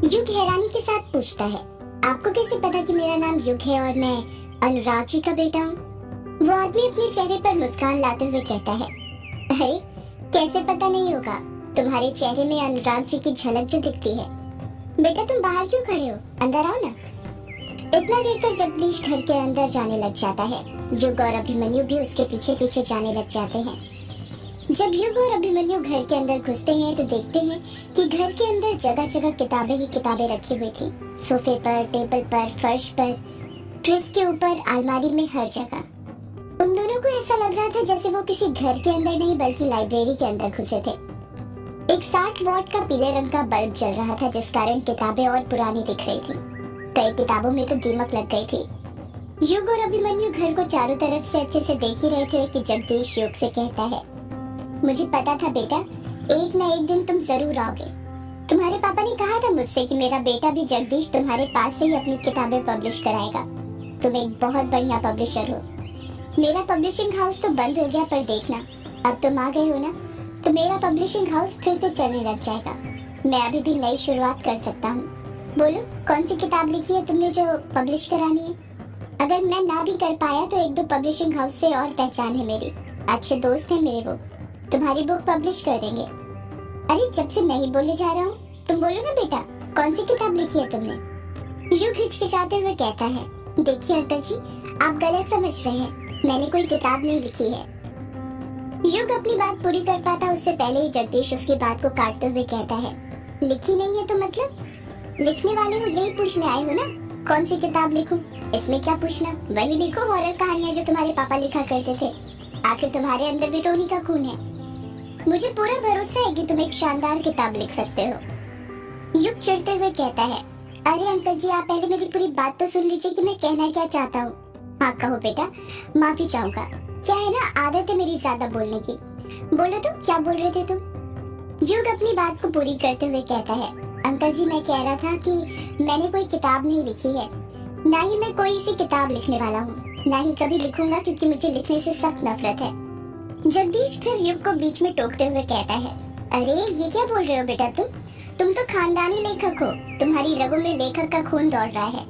युग हैरानी के साथ पूछता है, आपको कैसे पता कि मेरा नाम युग है और मैं अनुराग जी का बेटा हूँ? वो आदमी अपने चेहरे पर मुस्कान लाते हुए कहता है, अरे कैसे पता नहीं होगा, तुम्हारे चेहरे में अनुराग जी की झलक जो दिखती है। बेटा तुम बाहर क्यों खड़े हो, अंदर आओ ना। इतना कहकर जगदीश घर के अंदर जाने लग जाता है। युग और अभिमन्यु भी उसके पीछे पीछे जाने लग जाते हैं। जब युग और अभिमन्यु घर के अंदर घुसते हैं तो देखते हैं कि घर के अंदर जगह जगह किताबें ही किताबें रखी हुई थी, सोफे पर, टेबल पर, फर्श पर, फ्रिज के ऊपर, अलमारी में, हर जगह। उन दोनों को ऐसा लग रहा था जैसे वो किसी घर के अंदर नहीं बल्कि लाइब्रेरी के अंदर घुसे थे। एक 60 वॉट का पीले रंग का बल्ब जल रहा था जिस कारण किताबें और पुरानी दिख रही थी। कई किताबों में तो दीमक लग गई थी। युग और अभिमन्यु घर को चारों तरफ से अच्छे से देख ही रहे थे कि जगदीश युग से कहता है, मुझे पता था बेटा, एक न एक दिन तुम जरूर आओगे। तुम्हारे पापा ने कहा था मुझसे कि मेरा बेटा भी जगदीश तुम्हारे पास से ही अपनी किताबें पब्लिश कराएगा। तुम एक बहुत बढ़िया पब्लिशर हो। मेरा पब्लिशिंग हाउस तो बंद हो गया, पर देखना अब तुम आ गए हो ना, तो मेरा पब्लिशिंग हाउस फिर से चलने लग जाएगा। मैं अभी भी नई शुरुआत कर सकता हूँ। बोलो कौन सी किताब लिखी है तुमने जो पब्लिश करानी है? अगर मैं ना भी कर पाया तो एक दो पब्लिशिंग हाउस से और पहचान है मेरी, अच्छे दोस्त हैं मेरे, वो तुम्हारी बुक पब्लिश कर देंगे। अरे जब से मैं ही बोले जा रहा हूँ, तुम बोलो ना बेटा, कौन सी किताब लिखी है तुमने? युग हिचकिचाते हुए कहता है, देखिए अंकल जी, आप गलत समझ रहे हैं, मैंने कोई किताब नहीं लिखी है। युग अपनी बात पूरी कर पाता उससे पहले ही जगदीश उसकी बात को काटते हुए कहता है, लिखी नहीं है तो मतलब? लिखने वाले हो यही पूछने आए हो ना, कौन सी किताब लिखूं? इसमें क्या पूछना, वही लिखो हॉरर कहानियां जो तुम्हारे पापा लिखा करते थे। आखिर तुम्हारे अंदर भी तो उन्हीं का खून है। मुझे पूरा भरोसा है कि तुम एक शानदार किताब लिख सकते हो। युग चिढ़ते हुए कहता है, अरे अंकल जी, आप पहले मेरी पूरी बात तो सुन लीजिए कि मैं कहना क्या चाहता हूँ। हाँ कहो बेटा, माफी चाहूंगा। क्या है ना, आदत है मेरी ज्यादा बोलने की। बोलो तो क्या बोल रहे थे तुम? युग अपनी बात को पूरी करते हुए कहता है, अंकल जी मैं कह रहा था कि मैंने कोई किताब नहीं लिखी है, ना ही मैं कोई सी किताब लिखने वाला हूँ, ना ही कभी लिखूंगा, क्योंकि मुझे लिखने से सख्त नफरत है। जगदीश फिर युग को बीच में टोकते हुए कहता है, अरे ये क्या बोल रहे हो बेटा तुम तो खानदानी लेखक हो, तुम्हारी रगों में लेखक का खून दौड़ रहा है।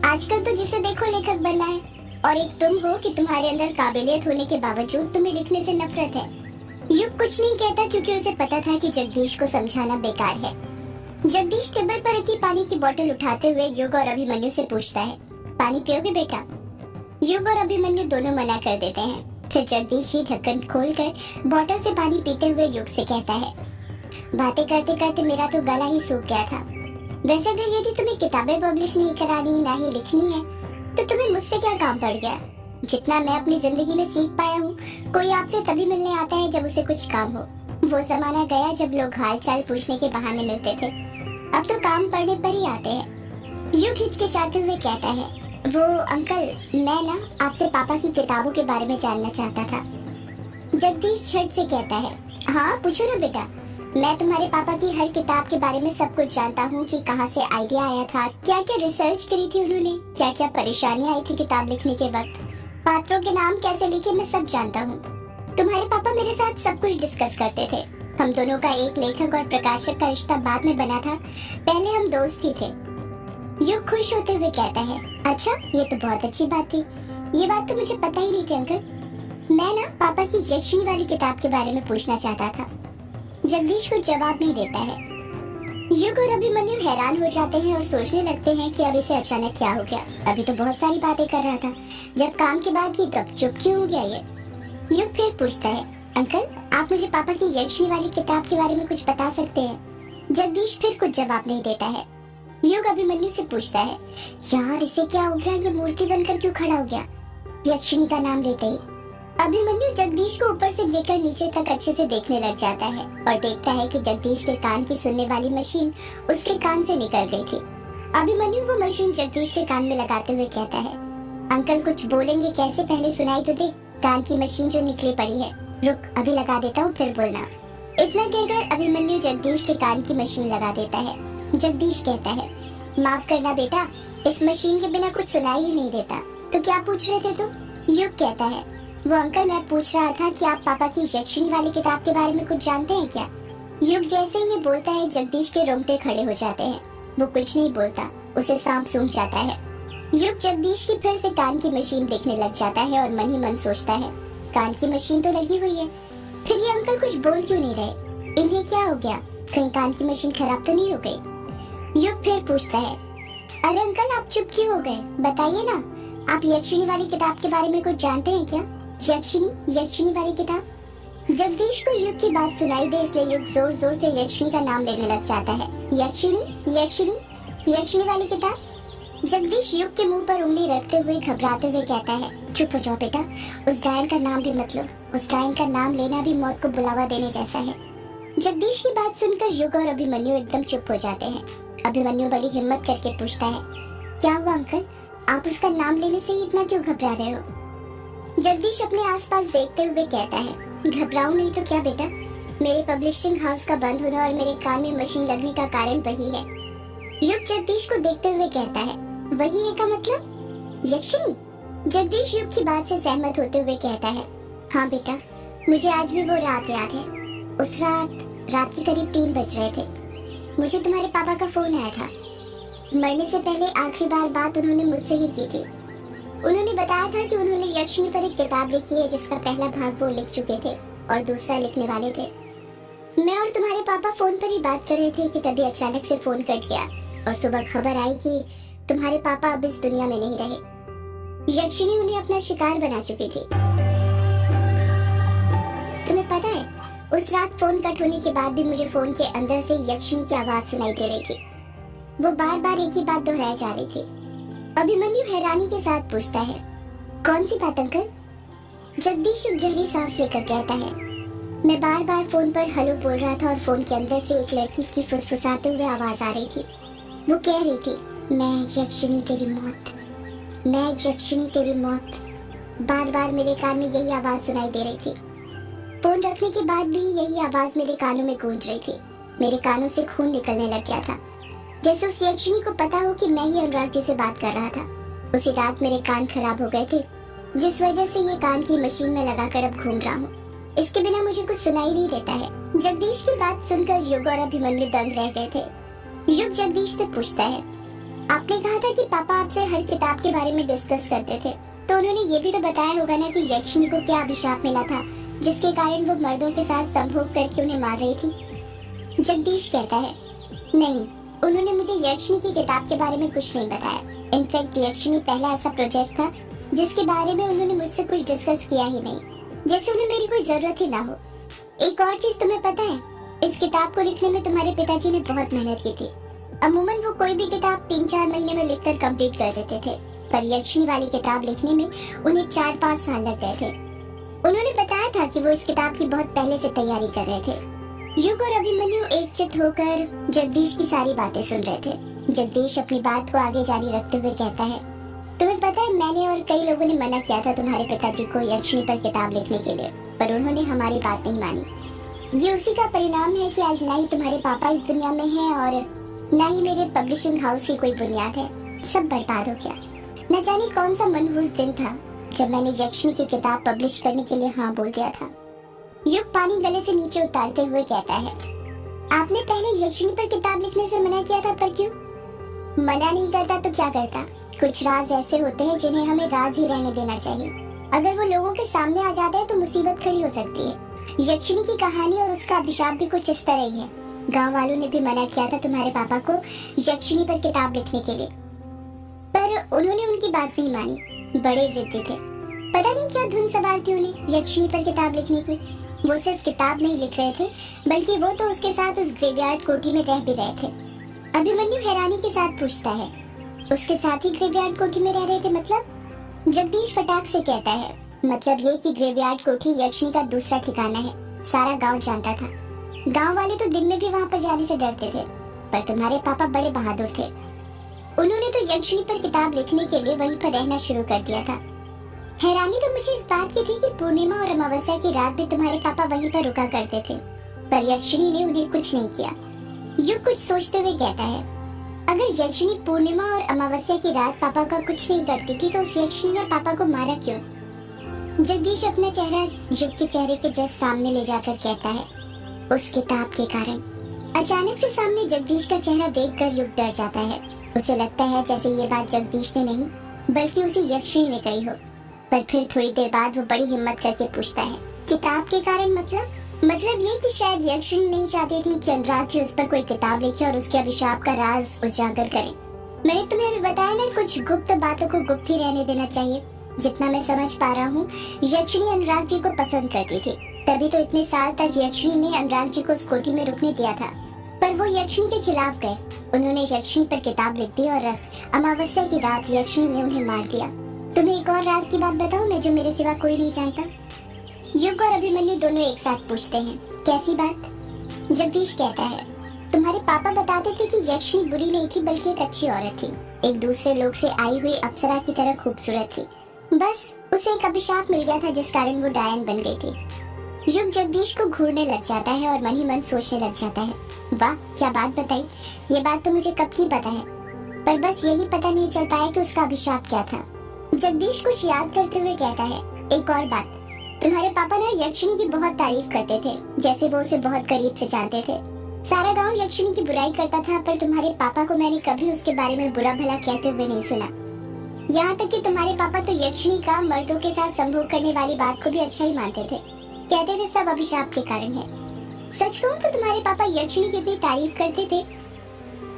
आजकल तो जिसे देखो लेखक बनना है, और एक तुम हो कि तुम्हारे अंदर काबिलियत होने के बावजूद तुम्हें लिखने से नफरत है। युग कुछ नहीं कहता क्योंकि उसे पता था कि जगदीश को समझाना बेकार है। जगदीश टेबल पर रखी पानी की बोतल उठाते हुए युग और अभिमन्यु से पूछता है, पानी पियोगे बेटा? युग और अभिमन्यु दोनों मना कर देते हैं। फिर जगदीश ही ढक्कन खोलकर बोतल से पानी पीते हुए युग से कहता है, बातें करते करते मेरा तो गला ही सूख गया था। वैसे अगर यदि तुम्हें किताबें पब्लिश नहीं करानी, ना ही लिखनी है, तो तुम्हें मुझसे क्या काम पड़ गया? जितना मैं अपनी जिंदगी में सीख पाया हूँ, कोई आपसे तभी मिलने आता है जब उसे कुछ काम हो। वो जमाना गया जब लोग हाल चाल पूछने के बहाने मिलते थे, अब तो काम पड़ने पर ही आते हैं। युग हिचकिचाते हुए कहता है, वो अंकल, मैं ना आपसे पापा की किताबों के बारे में जानना चाहता था। जगदीश झट से कहता है, हाँ पूछो ना बेटा, मैं तुम्हारे पापा की हर किताब के बारे में सब कुछ जानता हूँ कि कहाँ से आइडिया आया था, क्या क्या रिसर्च करी थी उन्होंने, क्या क्या परेशानियाँ आई थी किताब लिखने के वक्त, पात्रों के नाम कैसे लिखे, मैं सब जानता हूँ। तुम्हारे पापा मेरे साथ सब कुछ डिस्कस करते थे। हम दोनों का एक लेखक और प्रकाशक का रिश्ता बाद में बना था, पहले हम दोस्त ही थे। युग खुश होते हुए कहता है, अच्छा ये तो बहुत अच्छी बात थी, ये बात तो मुझे पता ही नहीं थी अंकल। मैं ना पापा की यक्षिणी वाली किताब के बारे में पूछना चाहता था। जगदीश को जवाब नहीं देता है। युग और अभिमन्यु हैरान हो जाते हैं और सोचने लगते हैं कि अब इसे अचानक क्या हो गया। अभी तो बहुत सारी बातें कर रहा था, जब काम की बात की तब चुप क्यों हो गया ये? युग फिर पूछता है, अंकल आप मुझे पापा की यक्षिणी वाली किताब के बारे में कुछ बता सकते हैं? जगदीश फिर कुछ जवाब नहीं देता है। युग अभिमन्यु से पूछता है, यार इसे क्या हो गया, ये मूर्ति बनकर क्यों खड़ा हो गया यक्षिणी का नाम लेते ही? अभिमन्यु जगदीश को ऊपर से लेकर नीचे तक अच्छे से देखने लग जाता है और देखता है कि जगदीश के कान की सुनने वाली मशीन उसके कान से निकल गई थी। अभिमन्यु वो मशीन जगदीश के कान में लगाते हुए कहता है, अंकल कुछ बोलेंगे कैसे, पहले सुनाई तो दे, कान की मशीन जो निकली पड़ी है। रुक अभी लगा देता हूँ फिर बोलना। इतना कहकर अभिमन्यु जगदीश के कान की मशीन लगा देता है। जगदीश कहता है, माफ करना बेटा, इस मशीन के बिना कुछ सुनाई ही नहीं देता। तो क्या पूछ रहे थे तुम? युग कहता है, वो अंकल मैं पूछ रहा था कि आप पापा की यक्षिणी वाली किताब के बारे में कुछ जानते हैं क्या? युग जैसे ही ये बोलता है जगदीश के रोंगटे खड़े हो जाते हैं। वो कुछ नहीं बोलता, उसे सांप सूंघ जाता है। युग जगदीश की फिर से कान की मशीन देखने लग जाता है और मन ही मन सोचता है, कान की मशीन तो लगी हुई है, फिर ये अंकल कुछ बोल क्यों नहीं रहे? इन्हें क्या हो गया? कहीं कान की मशीन खराब तो नहीं हो गई? युग फिर पूछता है, अरे अंकल आप चुप क्यों हो गए? बताइए ना, आप यक्षिणी वाली किताब के बारे में कुछ जानते हैं क्या? यक्षिणी वाली किताब? जगदीश को युग की बात सुनाई दे, इसलिए युग जोर जोर से यक्षिणी का नाम लेने लग जाता है। यक्षिणी वाली किताब? जगदीश युग के मुंह पर उंगली रखते हुए घबराते हुए कहता है, चुप हो जाओ बेटा, उस डायन का नाम भी मत लो, उस डायन का नाम लेना भी मौत को बुलावा देने जैसा है। जगदीश की बात सुनकर युग और अभिमन्यु एकदम चुप हो जाते हैं। अभिमन्यु बड़ी हिम्मत करके पूछता है, क्या हुआ अंकल, आप उसका नाम लेने से ही इतना क्यों घबरा रहे हो? जगदीश अपने आसपास देखते हुए कहता है, घबराऊं नहीं तो क्या बेटा, मेरे पब्लिशिंग हाउस का बंद होना और मेरे कान में मशीन लगने का कारण वही है। युग जगदीश को देखते हुए कहता है, वही है का मतलब यक्षिणी? जगदीश युग की बात से सहमत होते हुए कहता है, हाँ बेटा, मुझे आज भी वो रात याद है। उस रात के करीब 3 बज रहे थे। मुझे तुम्हारे पापा का फोन आया था। मरने से पहले आखिरी बार बात उन्होंने मुझसे ही की थी। उन्होंने बताया था कि उन्होंने यक्षिणी पर एक किताब लिखी है जिसका पहला भाग वो लिख चुके थे और दूसरा लिखने वाले थे। मैं और तुम्हारे पापा फोन पर ही बात कर रहे थे कि तभी अचानक से फोन कट गया और सुबह खबर आई कि तुम्हारे पापा अब इस दुनिया में नहीं रहे। यक्षिणी उन्हें अपना शिकार बना चुकी थी। तुम्हें पता है, उस रात फोन कट होने के बाद भी मुझे फोन के अंदर से यक्षिणी की आवाज सुनाई दे रही थी। वो बार बार एक ही बात दोहराई जा रही थी। अभिमन्यु हैरानी के साथ पूछता है, कौन सी बात अंकल? जगदीश गहरी सांस लेकर कहता है, मैं बार बार फोन पर हेलो बोल रहा था और फोन के अंदर से एक लड़की की फुसफुसाते हुए आवाज आ रही थी। वो कह रही थी, मैं यक्षिणी तेरी मौत, मैं यक्षिणी तेरी मौत। बार बार मेरे कान में यही आवाज सुनाई दे रही थी। फोन रखने के बाद भी यही आवाज मेरे कानों में गूंज रही थी। मेरे कानों से खून निकलने लग गया था, जैसे उस यक्षिणी को पता हो कि मैं ही अनुराग जी से बात कर रहा था। उसी रात मेरे कान खराब हो गए थे, जिस वजह से ये कान की मशीन में लगाकर अब घूम रहा हूँ। इसके बिना मुझे कुछ सुनाई नहीं देता है। जगदीश की बात सुनकर युग और अभिमन्यु दंग रह गए थे। युग जगदीश से पूछता है, आपने कहा था कि पापा आपसे हर किताब के बारे में डिस्कस करते थे, तो उन्होंने ये भी तो बताया होगा ना कि यक्षिणी को क्या अभिशाप मिला था जिसके कारण वो मर्दों के साथ संभोग करके उन्हें मार रही थी। जगदीश कहता है, नहीं, उन्होंने मुझे यक्षिणी की किताब के बारे में कुछ नहीं बताया। इनफैक्ट यक्षिणी पहला ऐसा प्रोजेक्ट था जिसके बारे में उन्होंने मुझसे कुछ डिस्कस किया ही नहीं, जैसे उन्हें मेरी कोई जरूरत ही ना हो। एक और चीज तुम्हें पता है, इस किताब को लिखने में तुम्हारे पिताजी ने बहुत मेहनत की थी। अमूमन वो कोई भी किताब 3-4 महीने में लिखकर कंप्लीट कर देते थे, पर यक्षिणी वाली किताब लिखने में उन्हें 4-5 साल लग गए थे। उन्होंने बताया था कि वो इस किताब की बहुत पहले से तैयारी कर रहे थे। युग और अभिमन्यु एकचित्त होकर जगदीश की सारी बातें सुन रहे थे। जगदीश अपनी बात को आगे जारी रखते हुए कहता है, तुम्हें पता है, मैंने और कई लोगों ने मना किया था तुम्हारे पिताजी को यक्षिणी पर किताब लिखने के लिए, पर उन्होंने हमारी बात नहीं मानी। ये उसी का परिणाम है कि आज ना ही तुम्हारे पापा इस दुनिया में हैं और ना ही मेरे पब्लिशिंग हाउस की कोई बुनियाद है। सब बर्बाद हो गया। न जाने कौन सा मनहूस दिन था जब मैंने यक्षिणी की किताब पब्लिश करने के लिए हाँ बोल दिया था। युग पानी गले से नीचे उतारते हुए कहता है, आपने पहले यक्षिणी पर किताब लिखने से मना किया था, पर क्यों? मना नहीं करता तो क्या करता? कुछ राज ऐसे होते हैं जिन्हें हमें राज ही रहने देना चाहिए। अगर वो लोगों के सामने आ जाता है तो मुसीबत खड़ी हो सकती है। यक्षिणी की कहानी और उसका अभिशाप भी कुछ इस तरह ही है। गांव वालों ने भी मना किया था तुम्हारे पापा को यक्षिणी पर किताब लिखने के लिए, पर उन्होंने उनकी बात नहीं मानी। बड़े जिद्दी थे। पता नहीं क्या धुन सवार थी उन्हें यक्षिणी पर किताब लिखने की। वो सिर्फ किताब नहीं लिख रहे थे, बल्कि वो तो उसके साथ उस ग्रेवयार्ड कोठी में रह भी रहे थे। अभिमन्यु हैरानी के साथ पूछता है, उसके साथ ही ग्रेवयार्ड कोठी में रह रहे थे मतलब? जगदीश फटाक से कहता है, मतलब ये कि ग्रेवयार्ड कोठी यक्षिणी का दूसरा ठिकाना है। सारा गांव जानता था। गांव वाले तो दिन में भी वहां पर जाने से डरते थे, पर तुम्हारे पापा बड़े बहादुर थे। उन्होंने तो यक्षिणी पर किताब लिखने के लिए वहीं पर रहना शुरू कर दिया था। हैरानी तो मुझे इस बात की थी कि पूर्णिमा और अमावस्या की रात भी तुम्हारे पापा वहीं पर रुका करते थे, पर यक्षिणी ने उन्हें कुछ नहीं किया। युग कुछ सोचते हुए कहता है, अगर यक्षिणी पूर्णिमा और अमावस्या की रात पापा का कुछ नहीं करती थी तो उस यक्षिणी ने पापा को मारा क्यों? जगदीश अपना चेहरा युग के चेहरे के जस्ट सामने ले जाकर कहता है, उस किताब के कारण। अचानक से सामने जगदीश का चेहरा देखकर युग डर जाता है। उसे लगता है जैसे ये बात जगदीश ने नहीं बल्कि उसी यक्षिणी ने कही हो। पर फिर थोड़ी देर बाद वो बड़ी हिम्मत करके पूछता है, किताब के कारण मतलब ये कि शायद यक्षिणी नहीं चाहती थी कि अनुराग जी उस पर कोई किताब लिखे और उसके अभिशाप का राज उजागर करें। मैंने तुम्हें अभी बताया ना, कुछ गुप्त बातों को गुप्त ही रहने देना चाहिए। जितना मैं समझ पा रहा हूँ, यक्षिणी अनुराग जी को पसंद करती थी, तभी तो इतने साल तक यक्षिणी ने अनुराग जी को उस कोठी में रुकने दिया था। पर वो यक्षिणी के खिलाफ गए। उन्होंने यक्षिणी पर किताब लिख दी और अमावस्या की रात यक्षिणी ने उन्हें मार दिया। तुम्हें एक और राज की बात बताऊं मैं, जो मेरे सिवा कोई नहीं जानता? युग और अभिमन्यु दोनों एक साथ पूछते हैं, कैसी बात? जगदीश कहता है, तुम्हारे पापा बताते थे कि यक्षिणी बुरी नहीं थी बल्कि एक अच्छी औरत थी, एक दूसरे लोक से आई हुई अप्सरा की तरह खूबसूरत थी। बस उसे एक अभिशाप मिल गया था जिस कारण वो डायन बन गई थी। युग जगदीश को घूरने लग जाता है और मन ही मन सोचने लग जाता है, वाह क्या बात बताई, ये बात तो मुझे कब की पता है, पर बस यही पता नहीं चल पाया कि उसका अभिशाप क्या था। जगदीश कुछ याद करते हुए कहता है, एक और बात, तुम्हारे पापा ना यक्षिणी की बहुत तारीफ करते थे, जैसे वो उसे बहुत करीब से जानते थे। सारा गांव यक्षिणी की बुराई करता था, पर तुम्हारे पापा को मैंने कभी उसके बारे में बुरा भला कहते हुए नहीं सुना। यहाँ तक कि तुम्हारे पापा तो यक्षिणी का मर्दों के साथ संभोग करने वाली बात को भी अच्छा ही मानते थे, कहते थे सब अभिशाप के कारण है। सच कहूँ तो तुम्हारे पापा यक्षिणी की इतनी तारीफ करते थे,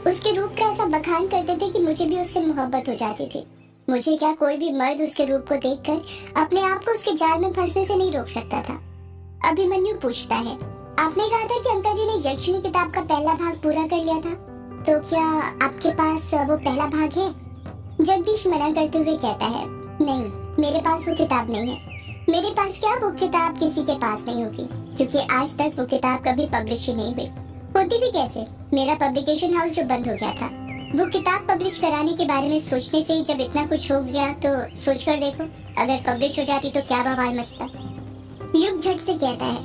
उसके रूप का ऐसा बखान करते थे कि मुझे भी उससे मोहब्बत हो जाती थी। मुझे क्या, कोई भी मर्द उसके रूप को देखकर अपने आप को उसके जाल में फंसने से नहीं रोक सकता था। अभिमन्यु पूछता है, आपने कहा था कि अंकल जी ने यक्षिणी किताब का पहला भाग पूरा कर लिया था, तो क्या आपके पास वो पहला भाग है? जगदीश मना करते हुए कहता है, नहीं मेरे पास वो किताब नहीं है। मेरे पास क्या, वो किताब किसी के पास नहीं होगी, क्योंकि आज तक वो किताब कभी पब्लिश ही नहीं हुई। होती भी कैसे, मेरा पब्लिकेशन हाउस जो बंद हो गया था, वो किताब पब्लिश कराने के बारे में सोचने से ही जब इतना कुछ हो गया, तो सोच कर देखो अगर पब्लिश हो जाती तो क्या बवाल मचता। युग झट से कहता है,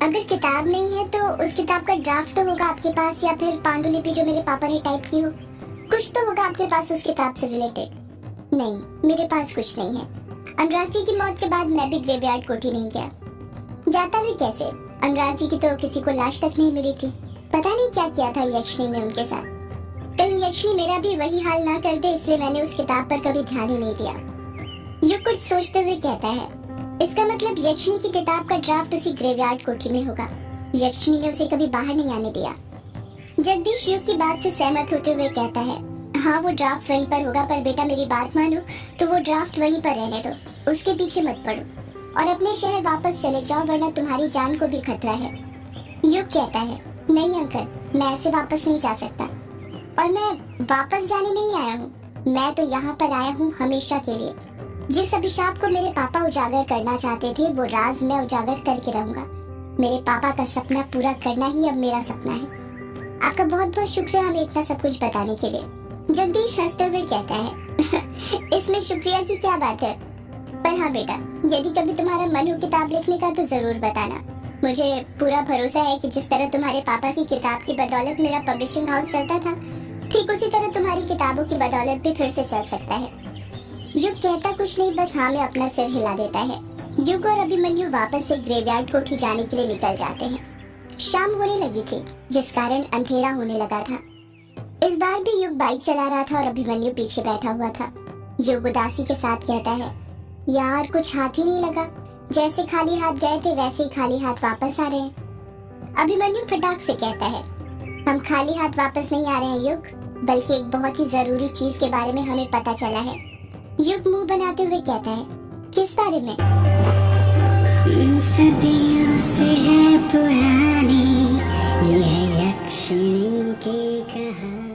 अगर किताब नहीं है तो उस किताब का ड्राफ्ट तो होगा आपके पास, या फिर पांडुलिपि जो मेरे पापा ने टाइप की हो, कुछ तो होगा आपके पास उस किताब से रिलेटेड। नहीं, मेरे पास कुछ नहीं है। अनुराग जी की मौत के बाद मैं भी ग्रेवयार्ड कोठी नहीं गया। जाता भी कैसे, अनुराग जी की तो किसी को लाश तक नहीं मिली थी। पता नहीं क्या किया था यक्षिणी ने उनके साथ। कहीं यक्षिणी मेरा भी वही हाल ना कर दे, इसलिए मैंने उस किताब पर कभी ध्यान ही नहीं दिया। युग कुछ सोचते हुए कहता है, इसका मतलब यक्षिणी की किताब का ड्राफ्ट उसी ग्रेवयार्ड कोठी में होगा। यक्षिणी ने उसे कभी बाहर नहीं आने दिया। जगदीश युग की बात से सहमत होते हुए कहता है, हाँ वो ड्राफ्ट वहीं पर होगा, पर बेटा मेरी बात मानो तो वो ड्राफ्ट वहीं पर रहने दो, उसके पीछे मत पड़ो और अपने शहर वापस चले जाओ, वरना तुम्हारी जान को भी खतरा है। युग कहता है, नहीं अंकल, मैं ऐसे वापस नहीं जा सकता, और मैं वापस जाने नहीं आया हूँ, मैं तो यहाँ पर आया हूँ हमेशा के लिए। जिस अभिशाप को मेरे पापा उजागर करना चाहते थे, वो राज मैं उजागर करके रहूंगा। मेरे पापा का सपना पूरा करना ही अब मेरा सपना है। आपका बहुत बहुत शुक्रिया हमें इतना सब कुछ बताने के लिए। जगदीश हंसते हुए कहता है, इसमें शुक्रिया की क्या बात है, पर हाँ बेटा, यदि कभी तुम्हारा मन हो किताब लिखने का तो जरूर बताना। मुझे पूरा भरोसा है कि जिस तरह तुम्हारे पापा की किताब की बदौलत मेरा पब्लिशिंग हाउस चलता था, ठीक उसी तरह तुम्हारी किताबों की बदौलत भी फिर से चल सकता है। युग कहता कुछ नहीं, बस हाँ में अपना सिर हिला देता है। युग और अभिमन्यु वापस से ग्रेवयार्ड कोठी जाने के लिए निकल जाते हैं। शाम होने लगी थी, जिस कारण अंधेरा होने लगा था। इस बार भी युग बाइक चला रहा था और अभिमन्यु पीछे बैठा हुआ था। युग उदासी के साथ कहता है, यार कुछ हाथ ही नहीं लगा, जैसे खाली हाथ गए थे वैसे ही खाली हाथ वापस आ रहे हैं। अभिमन्यु फटाक से कहता है, हम खाली हाथ वापस नहीं आ रहे हैं युग, बल्कि एक बहुत ही जरूरी चीज के बारे में हमें पता चला है। युग मुंह बनाते हुए कहता है, किस बारे में? सदियों से है पुरानी ये है यक्षिणी की कहानी।